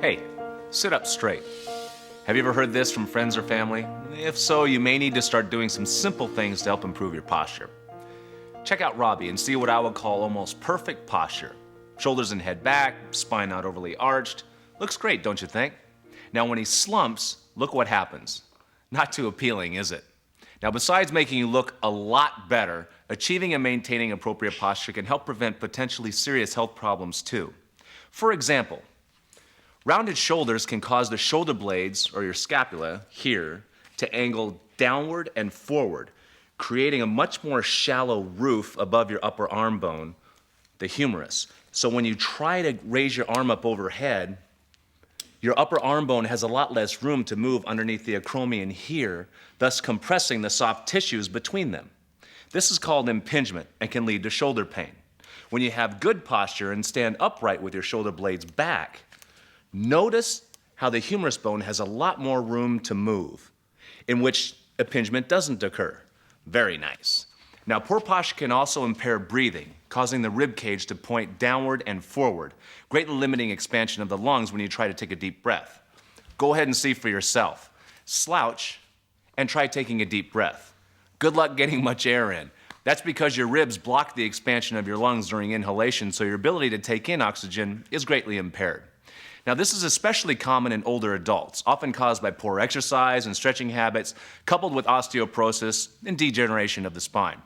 Hey, sit up straight. Have you ever heard this from friends or family? If so, you may need to start doing some simple things to help improve your posture. Check out Robbie and see what I would call almost perfect posture. Shoulders and head back, spine not overly arched. Looks great, don't you think? Now when he slumps, look what happens. Not too appealing, is it? Now besides making you look a lot better, achieving and maintaining appropriate posture can help prevent potentially serious health problems too. For example, rounded shoulders can cause the shoulder blades, or your scapula, here, to angle downward and forward, creating a much more shallow roof above your upper arm bone, the humerus. So when you try to raise your arm up overhead, your upper arm bone has a lot less room to move underneath the acromion here, thus compressing the soft tissues between them. This is called impingement and can lead to shoulder pain. When you have good posture and stand upright with your shoulder blades back, notice how the humerus bone has a lot more room to move, in which impingement doesn't occur. Very nice. Now, poor posture can also impair breathing, causing the rib cage to point downward and forward, greatly limiting expansion of the lungs when you try to take a deep breath. Go ahead and see for yourself. Slouch and try taking a deep breath. Good luck getting much air in. That's because your ribs block the expansion of your lungs during inhalation, so your ability to take in oxygen is greatly impaired. Now, this is especially common in older adults, often caused by poor exercise and stretching habits, coupled with osteoporosis and degeneration of the spine.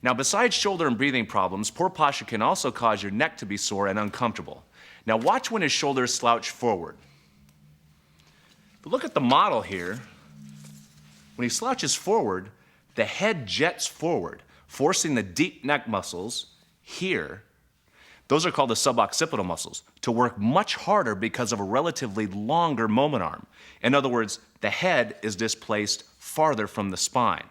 Now, besides shoulder and breathing problems, poor posture can also cause your neck to be sore and uncomfortable. Now, watch when his shoulders slouch forward. But look at the model here. When he slouches forward, the head jets forward, forcing the deep neck muscles here, those are called the suboccipital muscles, to work much harder because of a relatively longer moment arm. In other words, the head is displaced farther from the spine.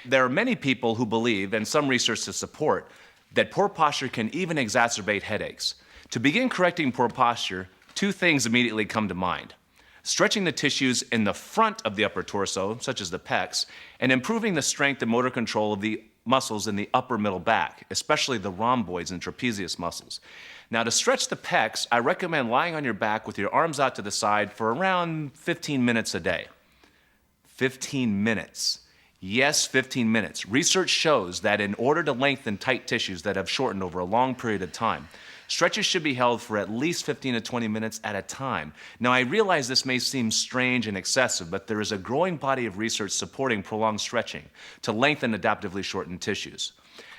There are many people who believe, and some research to support, that poor posture can even exacerbate headaches. To begin correcting poor posture, two things immediately come to mind: stretching the tissues in the front of the upper torso, such as the pecs, and improving the strength and motor control of the muscles in the upper middle back, especially the rhomboids and trapezius muscles. Now, to stretch the pecs, I recommend lying on your back with your arms out to the side for around 15 minutes a day. 15 minutes. Yes, 15 minutes. Research shows that in order to lengthen tight tissues that have shortened over a long period of time, stretches should be held for at least 15 to 20 minutes at a time. Now, I realize this may seem strange and excessive, but there is a growing body of research supporting prolonged stretching to lengthen adaptively shortened tissues.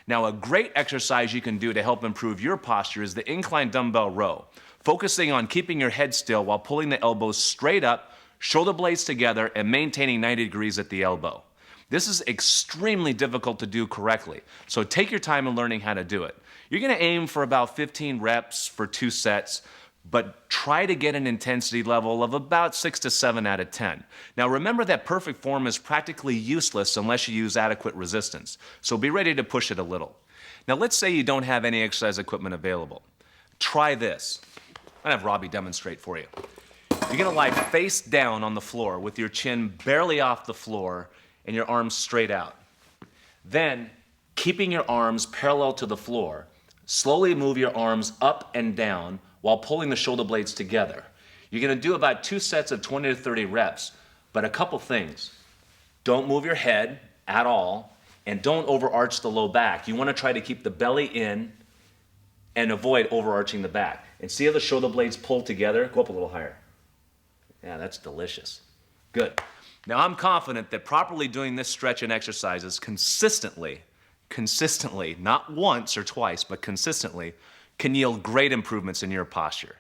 Now, a great exercise you can do to help improve your posture is the incline dumbbell row, focusing on keeping your head still while pulling the elbows straight up, shoulder blades together, and maintaining 90 degrees at the elbow. This is extremely difficult to do correctly, so take your time in learning how to do it. You're going to aim for about 15 reps for 2 sets, but try to get an intensity level of about 6 to 7 out of 10. Now remember that perfect form is practically useless unless you use adequate resistance, so be ready to push it a little. Now let's say you don't have any exercise equipment available. Try this. I'm going to have Robbie demonstrate for you. You're going to lie face down on the floor with your chin barely off the floor and your arms straight out. Then, keeping your arms parallel to the floor, slowly move your arms up and down while pulling the shoulder blades together. You're going to do about 2 sets of 20 to 30 reps, but a couple things. Don't move your head at all, and don't overarch the low back. You want to try to keep the belly in and avoid overarching the back. And see how the shoulder blades pull together? Go up a little higher. Yeah, that's delicious. Good. Now, I'm confident that properly doing this stretch and exercises consistently, not once or twice, but consistently, can yield great improvements in your posture.